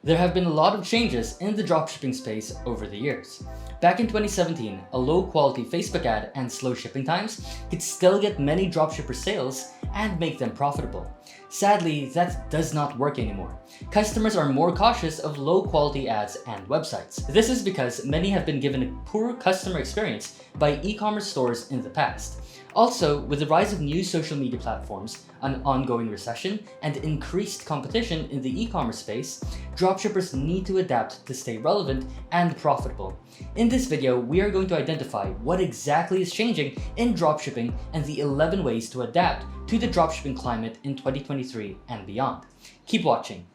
There have been a lot of changes in the dropshipping space over the years. Back in 2017, a low-quality Facebook ad and slow shipping times could still get many dropshipper sales and make them profitable. Sadly, that does not work anymore. Customers are more cautious of low-quality ads and websites. This is because many have been given a poor customer experience by e-commerce stores in the past. Also, with the rise of new social media platforms, an ongoing recession, and increased competition in the e-commerce space, dropshippers need to adapt to stay relevant and profitable. In this video, we are going to identify what exactly is changing in dropshipping and the 11 ways to adapt to the dropshipping climate in 2023 and beyond. Keep watching.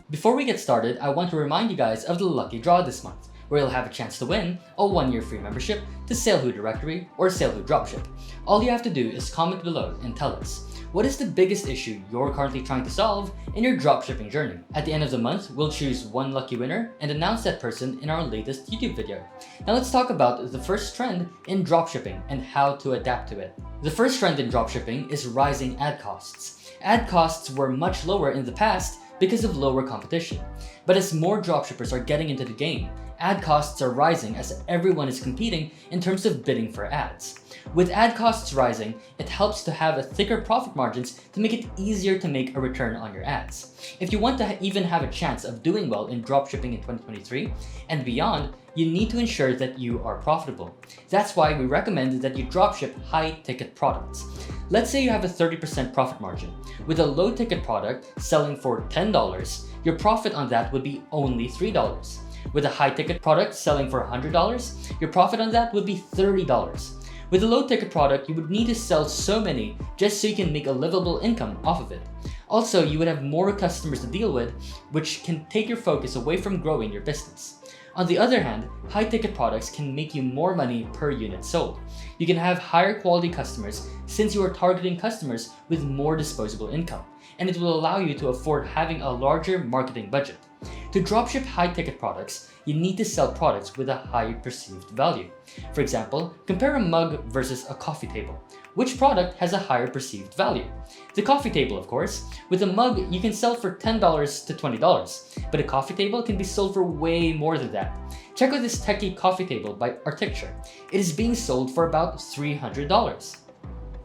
Before we get started, I want to remind you guys of the lucky draw this month, where you'll have a chance to win a 1-year free membership to SaleHoo Directory or SaleHoo Dropship. All you have to do is comment below and tell us, what is the biggest issue you're currently trying to solve in your dropshipping journey? At the end of the month, we'll choose one lucky winner and announce that person in our latest YouTube video. Now let's talk about the first trend in dropshipping and how to adapt to it. The first trend in dropshipping is rising ad costs. Ad costs were much lower in the past because of lower competition. But as more dropshippers are getting into the game, ad costs are rising as everyone is competing in terms of bidding for ads. With ad costs rising, it helps to have a thicker profit margins to make it easier to make a return on your ads. If you want to even have a chance of doing well in dropshipping in 2023 and beyond, you need to ensure that you are profitable. That's why we recommend that you dropship high-ticket products. Let's say you have a 30% profit margin. With a low-ticket product selling for $10, your profit on that would be only $3. With a high-ticket product selling for $100, your profit on that would be $30. With a low-ticket product, you would need to sell so many just so you can make a livable income off of it. Also, you would have more customers to deal with, which can take your focus away from growing your business. On the other hand, high-ticket products can make you more money per unit sold. You can have higher quality customers since you are targeting customers with more disposable income, and it will allow you to afford having a larger marketing budget. To dropship high-ticket products, you need to sell products with a high perceived value. For example, compare a mug versus a coffee table. Which product has a higher perceived value? The coffee table, of course. With a mug, you can sell for $10 to $20, but a coffee table can be sold for way more than that. Check out this techie coffee table by Architecture. It is being sold for about $300.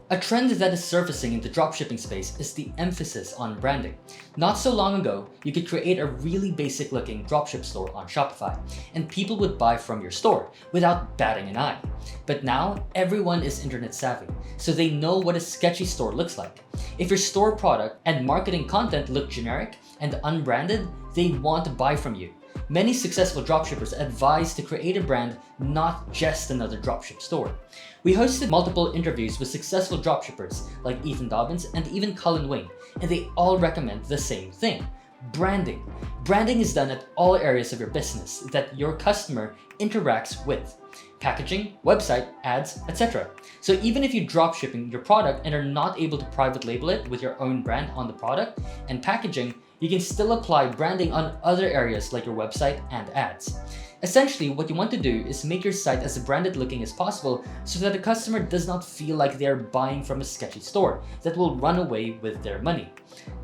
A trend that is surfacing in the dropshipping space is the emphasis on branding. Not so long ago, you could create a really basic looking dropship store on Shopify, and people would buy from your store without batting an eye. But now, everyone is internet savvy, so they know what a sketchy store looks like. If your store product and marketing content look generic and unbranded, they want to buy from you. Many successful dropshippers advise to create a brand, not just another dropship store. We hosted multiple interviews with successful dropshippers like Ethan Dobbins and even Colin Wing, and they all recommend the same thing: branding. Branding is done at all areas of your business that your customer interacts with: packaging, website, ads, etc. So even if you're dropshipping your product and are not able to private label it with your own brand on the product and packaging, you can still apply branding on other areas like your website and ads. Essentially, what you want to do is make your site as branded looking as possible so that the customer does not feel like they are buying from a sketchy store that will run away with their money.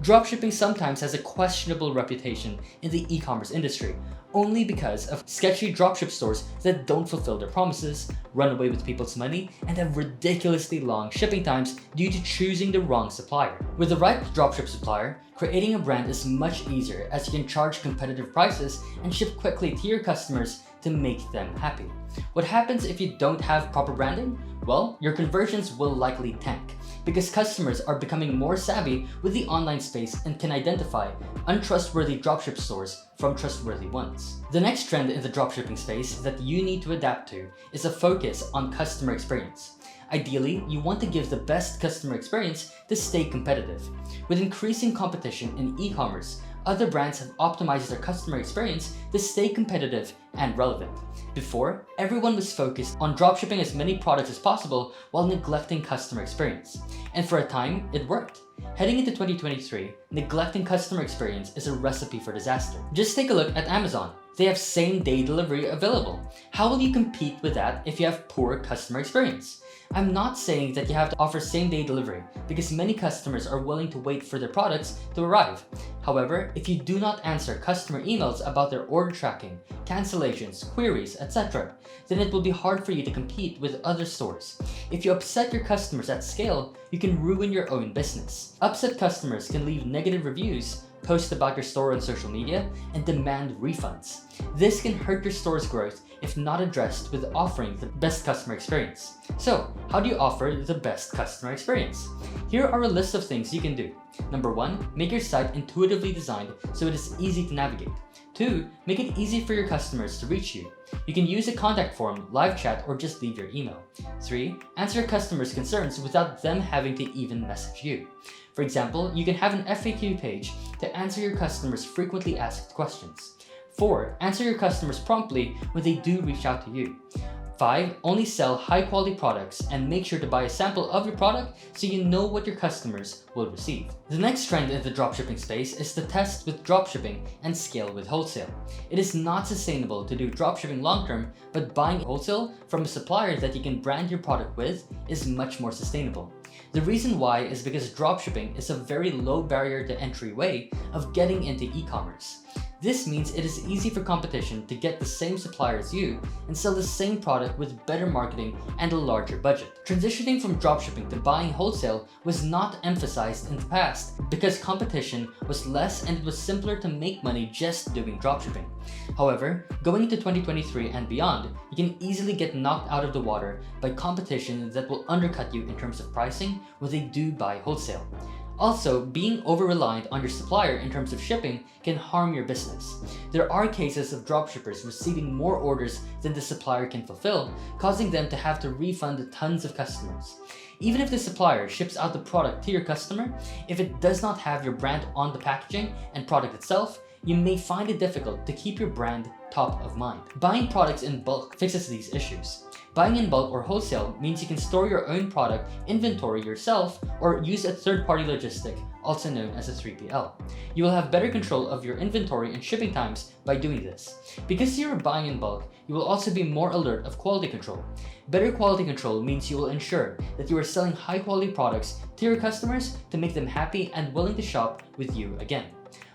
Dropshipping sometimes has a questionable reputation in the e-commerce industry, only because of sketchy dropship stores that don't fulfill their promises, run away with people's money, and have ridiculously long shipping times due to choosing the wrong supplier. With the right dropship supplier, creating a brand is much easier as you can charge competitive prices and ship quickly to your customers to make them happy. What happens if you don't have proper branding? Well, your conversions will likely tank because customers are becoming more savvy with the online space and can identify untrustworthy dropship stores from trustworthy ones. The next trend in the dropshipping space that you need to adapt to is a focus on customer experience. Ideally, you want to give the best customer experience to stay competitive. With increasing competition in e-commerce, other brands have optimized their customer experience to stay competitive and relevant. Before, everyone was focused on dropshipping as many products as possible while neglecting customer experience. And for a time, it worked. Heading into 2023, neglecting customer experience is a recipe for disaster. Just take a look at Amazon. They have same-day delivery available. How will you compete with that if you have poor customer experience? I'm not saying that you have to offer same-day delivery because many customers are willing to wait for their products to arrive. However, if you do not answer customer emails about their order tracking, cancellations, queries, etc., then it will be hard for you to compete with other stores. If you upset your customers at scale, you can ruin your own business. Upset customers can leave negative reviews, post about your store on social media, and demand refunds. This can hurt your store's growth if not addressed with offering the best customer experience. So, how do you offer the best customer experience? Here are a list of things you can do. Number 1, make your site intuitively designed so it is easy to navigate. 2, make it easy for your customers to reach you. You can use a contact form, live chat, or just leave your email. 3, answer your customers' concerns without them having to even message you. For example, you can have an FAQ page to answer your customers' frequently asked questions. 4, answer your customers promptly when they do reach out to you. 5, only sell high-quality products and make sure to buy a sample of your product so you know what your customers will receive. The next trend in the dropshipping space is to test with dropshipping and scale with wholesale. It is not sustainable to do dropshipping long-term, but buying wholesale from a supplier that you can brand your product with is much more sustainable. The reason why is because dropshipping is a very low barrier to entry way of getting into e-commerce. This means it is easy for competition to get the same supplier as you and sell the same product with better marketing and a larger budget. Transitioning from dropshipping to buying wholesale was not emphasized in the past because competition was less and it was simpler to make money just doing dropshipping. However, going into 2023 and beyond, you can easily get knocked out of the water by competition that will undercut you in terms of pricing when they do buy wholesale. Also, being over-reliant on your supplier in terms of shipping can harm your business. There are cases of dropshippers receiving more orders than the supplier can fulfill, causing them to have to refund tons of customers. Even if the supplier ships out the product to your customer, if it does not have your brand on the packaging and product itself, you may find it difficult to keep your brand top of mind. Buying products in bulk fixes these issues. Buying in bulk or wholesale means you can store your own product inventory yourself or use a third-party logistic, also known as a 3PL. You will have better control of your inventory and shipping times by doing this. Because you are buying in bulk, you will also be more alert of quality control. Better quality control means you will ensure that you are selling high-quality products to your customers to make them happy and willing to shop with you again.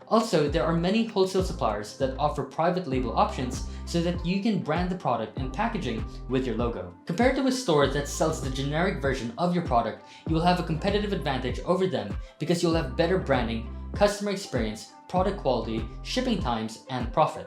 Also, there are many wholesale suppliers that offer private label options so that you can brand the product and packaging with your logo. Compared to a store that sells the generic version of your product, you will have a competitive advantage over them because you'll have better branding, customer experience, product quality, shipping times, and profit.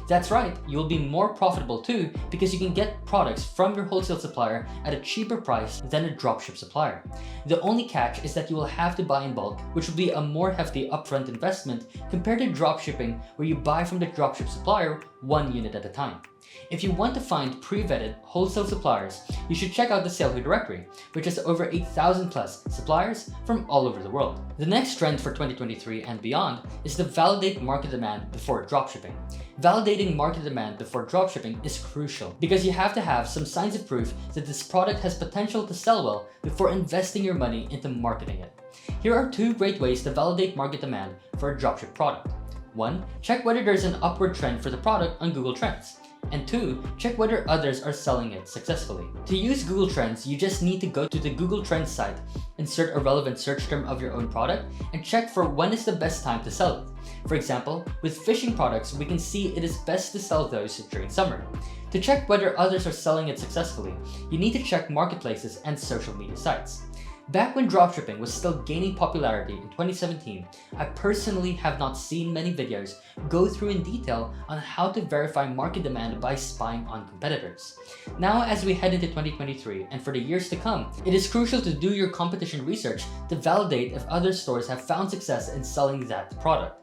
That's right, you will be more profitable too because you can get products from your wholesale supplier at a cheaper price than a dropship supplier. The only catch is that you will have to buy in bulk, which will be a more hefty upfront investment compared to dropshipping where you buy from the dropship supplier 1 unit at a time. If you want to find pre-vetted wholesale suppliers, you should check out the SaleHoo directory, which has over 8,000 plus suppliers from all over the world. The next trend for 2023 and beyond is to validate market demand before dropshipping. Validating market demand before dropshipping is crucial because you have to have some signs of proof that this product has potential to sell well before investing your money into marketing it. Here are 2 great ways to validate market demand for a dropship product. 1. Check whether there's an upward trend for the product on Google Trends. And 2, check whether others are selling it successfully. To use Google Trends, you just need to go to the Google Trends site, insert a relevant search term of your own product, and check for when is the best time to sell it. For example, with fishing products, we can see it is best to sell those during summer. To check whether others are selling it successfully, you need to check marketplaces and social media sites. Back when dropshipping was still gaining popularity in 2017, I personally have not seen many videos go through in detail on how to verify market demand by spying on competitors. Now, as we head into 2023 and for the years to come, it is crucial to do your competition research to validate if other stores have found success in selling that product.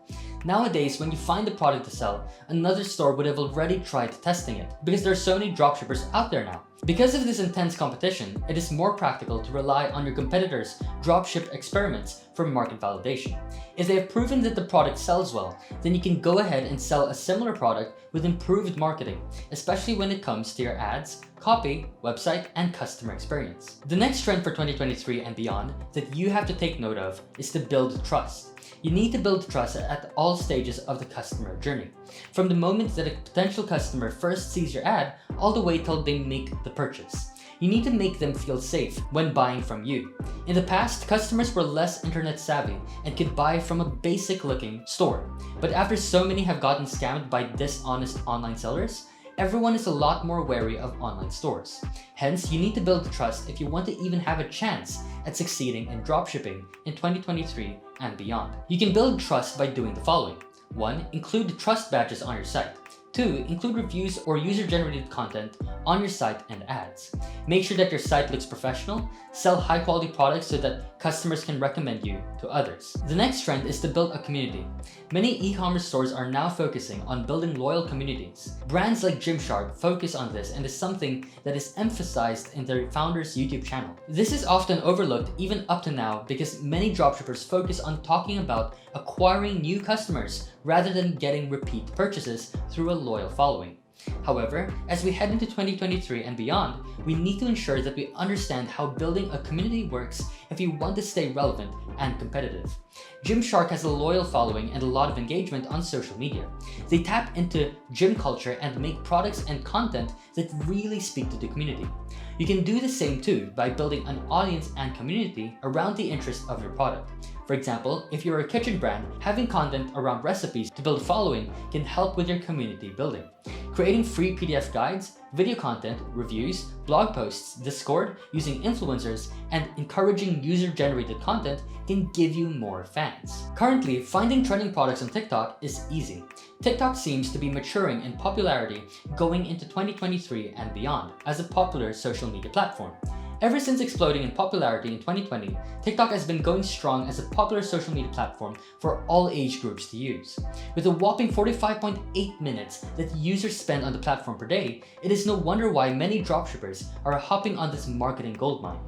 Nowadays, when you find a product to sell, another store would have already tried testing it because there are so many dropshippers out there now. Because of this intense competition, it is more practical to rely on your competitors' dropship experiments for market validation. If they have proven that the product sells well, then you can go ahead and sell a similar product with improved marketing, especially when it comes to your ads, copy, website, and customer experience. The next trend for 2023 and beyond that you have to take note of is to build trust. You need to build trust at all stages of the customer journey, from the moment that a potential customer first sees your ad all the way till they make the purchase. You need to make them feel safe when buying from you. In the past, customers were less internet savvy and could buy from a basic looking store. But after so many have gotten scammed by dishonest online sellers, everyone is a lot more wary of online stores. Hence, you need to build trust if you want to even have a chance at succeeding in dropshipping in 2023 and beyond. You can build trust by doing the following. 1. Include trust badges on your site. 2. Include reviews or user-generated content on your site and ads. Make sure that your site looks professional. Sell high-quality products so that customers can recommend you to others. The next trend is to build a community. Many e-commerce stores are now focusing on building loyal communities. Brands like Gymshark focus on this and is something that is emphasized in their founder's YouTube channel. This is often overlooked even up to now because many dropshippers focus on talking about acquiring new customers rather than getting repeat purchases through a loyal following. However, as we head into 2023 and beyond, we need to ensure that we understand how building a community works if you want to stay relevant and competitive. Gymshark has a loyal following and a lot of engagement on social media. They tap into gym culture and make products and content that really speak to the community. You can do the same too by building an audience and community around the interest of your product. For example, if you're a kitchen brand, having content around recipes to build a following can help with your community building. Creating free PDF guides, video content, reviews, blog posts, Discord, using influencers, and encouraging user-generated content can give you more fans. Currently, finding trending products on TikTok is easy. TikTok seems to be maturing in popularity going into 2023 and beyond as a popular social media platform. Ever since exploding in popularity in 2020, TikTok has been going strong as a popular social media platform for all age groups to use. With a whopping 45.8 minutes that users spend on the platform per day, it is no wonder why many dropshippers are hopping on this marketing goldmine.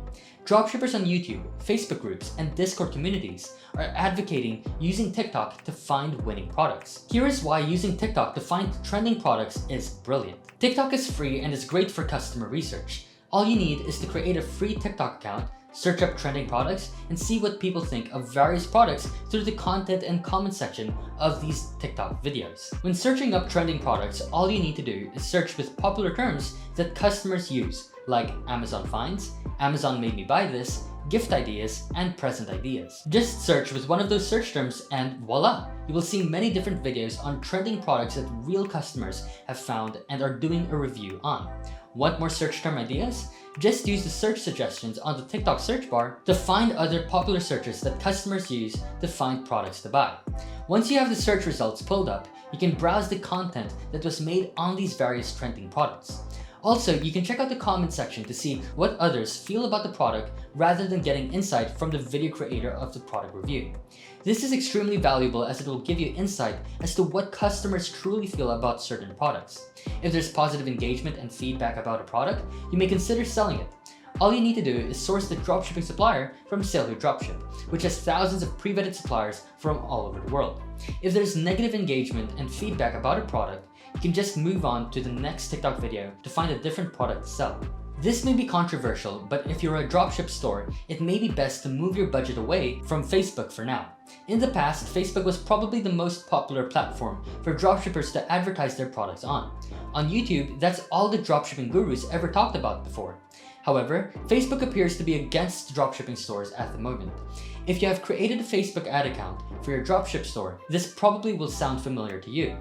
Dropshippers on YouTube, Facebook groups, and Discord communities are advocating using TikTok to find winning products. Here is why using TikTok to find trending products is brilliant. TikTok is free and is great for customer research. All you need is to create a free TikTok account, search up trending products, and see what people think of various products through the content and comment section of these TikTok videos. When searching up trending products, all you need to do is search with popular terms that customers use, like Amazon finds, Amazon made me buy this, gift ideas, and present ideas. Just search with one of those search terms and voila! You will see many different videos on trending products that real customers have found and are doing a review on. Want more search term ideas? Just use the search suggestions on the TikTok search bar to find other popular searches that customers use to find products to buy. Once you have the search results pulled up, you can browse the content that was made on these various trending products. Also, you can check out the comment section to see what others feel about the product rather than getting insight from the video creator of the product review. This is extremely valuable as it will give you insight as to what customers truly feel about certain products. If there's positive engagement and feedback about a product, you may consider selling it. All you need to do is source the dropshipping supplier from SaleHoo Dropship, which has thousands of pre-vetted suppliers from all over the world. If there's negative engagement and feedback about a product, you can just move on to the next TikTok video to find a different product to sell. This may be controversial, but if you're a dropship store, it may be best to move your budget away from Facebook for now. In the past, Facebook was probably the most popular platform for dropshippers to advertise their products on. On YouTube, that's all the dropshipping gurus ever talked about before. However, Facebook appears to be against dropshipping stores at the moment. If you have created a Facebook ad account for your dropship store, this probably will sound familiar to you.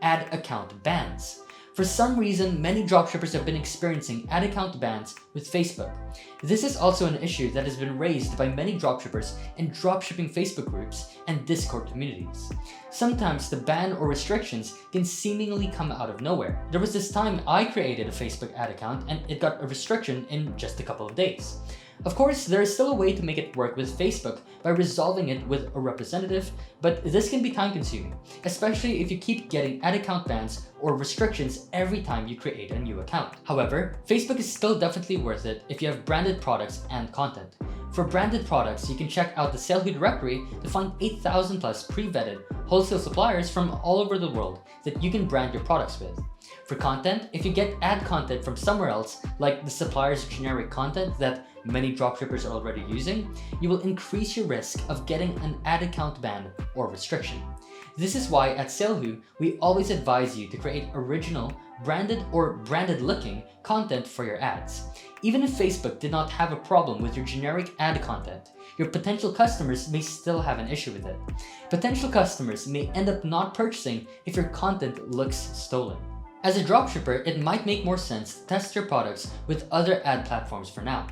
Ad account bans. For some reason, many dropshippers have been experiencing ad account bans with Facebook. This is also an issue that has been raised by many dropshippers in dropshipping Facebook groups and Discord communities. Sometimes the ban or restrictions can seemingly come out of nowhere. There was this time I created a Facebook ad account and it got a restriction in just a couple of days. Of course, there is still a way to make it work with Facebook by resolving it with a representative, but this can be time-consuming, especially if you keep getting ad account bans or restrictions every time you create a new account. However, Facebook is still definitely worth it if you have branded products and content. For branded products, you can check out the SaleHoo directory to find 8,000 plus pre-vetted wholesale suppliers from all over the world that you can brand your products with. For content, if you get ad content from somewhere else, like the supplier's generic content that many dropshippers are already using, you will increase your risk of getting an ad account ban or restriction. This is why at SaleHoo, we always advise you to create original, branded or branded looking content for your ads. Even if Facebook did not have a problem with your generic ad content, your potential customers may still have an issue with it. Potential customers may end up not purchasing if your content looks stolen. As a dropshipper, it might make more sense to test your products with other ad platforms for now.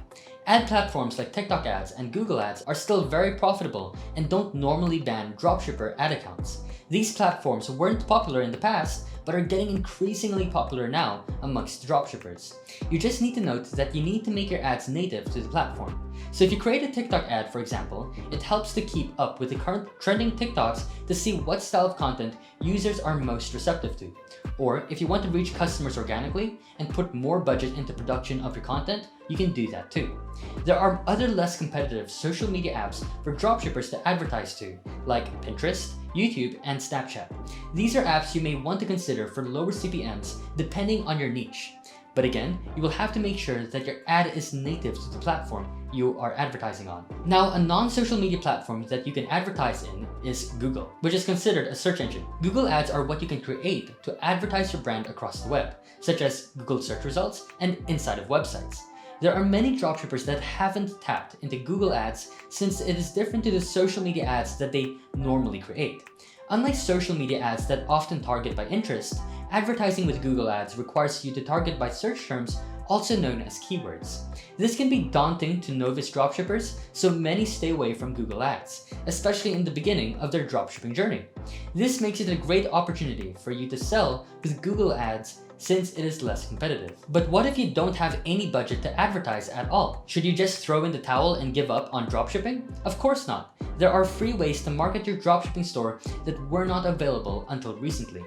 Ad platforms like TikTok ads and Google ads are still very profitable and don't normally ban dropshipper ad accounts. These platforms weren't popular in the past, but are getting increasingly popular now amongst dropshippers. You just need to note that you need to make your ads native to the platform. So if you create a TikTok ad, for example, it helps to keep up with the current trending TikToks to see what style of content users are most receptive to. Or if you want to reach customers organically and put more budget into production of your content, you can do that too. There are other less competitive social media apps for dropshippers to advertise to, like Pinterest, YouTube, and Snapchat. These are apps you may want to consider for lower CPMs depending on your niche. But again, you will have to make sure that your ad is native to the platform you are advertising on. Now, a non-social media platform that you can advertise in is Google, which is considered a search engine. Google ads are what you can create to advertise your brand across the web, such as Google search results and inside of websites. There are many dropshippers that haven't tapped into Google ads since it is different to the social media ads that they normally create. Unlike social media ads that often target by interest, advertising with Google ads requires you to target by search terms, also known as keywords. This can be daunting to novice dropshippers, so many stay away from Google ads, especially in the beginning of their dropshipping journey. This makes it a great opportunity for you to sell with Google ads since it is less competitive. But what if you don't have any budget to advertise at all? Should you just throw in the towel and give up on dropshipping? Of course not. There are free ways to market your dropshipping store that were not available until recently.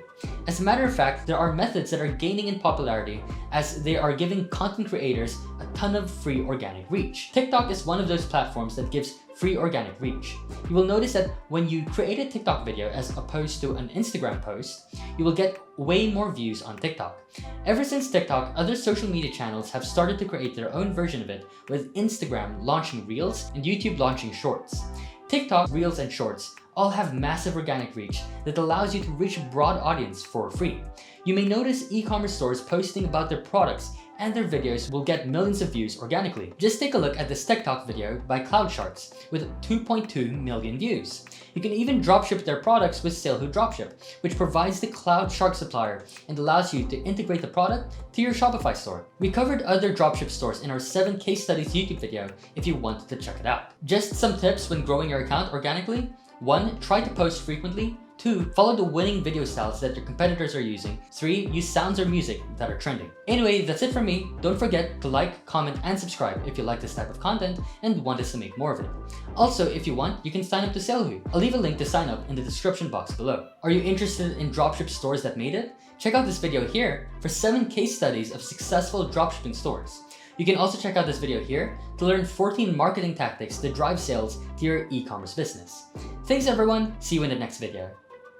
As a matter of fact, there are methods that are gaining in popularity as they are giving content creators a ton of free organic reach. TikTok is one of those platforms that gives free organic reach. You will notice that when you create a TikTok video as opposed to an Instagram post, you will get way more views on TikTok. Ever since TikTok, other social media channels have started to create their own version of it, with Instagram launching Reels and YouTube launching Shorts. TikTok, Reels, and Shorts all have massive organic reach that allows you to reach a broad audience for free. You may notice e-commerce stores posting about their products and their videos will get millions of views organically. Just take a look at this TikTok video by CloudSharks with 2.2 million views. You can even dropship their products with SaleHoo Dropship, which provides the CloudShark supplier and allows you to integrate the product to your Shopify store. We covered other dropship stores in our 7 case studies YouTube video if you wanted to check it out. Just some tips when growing your account organically. 1. Try to post frequently. 2. Follow the winning video styles that your competitors are using. 3. Use sounds or music that are trending. Anyway, that's it from me. Don't forget to like, comment, and subscribe if you like this type of content and want us to make more of it. Also, if you want, you can sign up to SaleHoo. I'll leave a link to sign up in the description box below. Are you interested in dropship stores that made it? Check out this video here for 7 case studies of successful dropshipping stores. You can also check out this video here to learn 14 marketing tactics to drive sales to your e-commerce business. Thanks everyone, see you in the next video.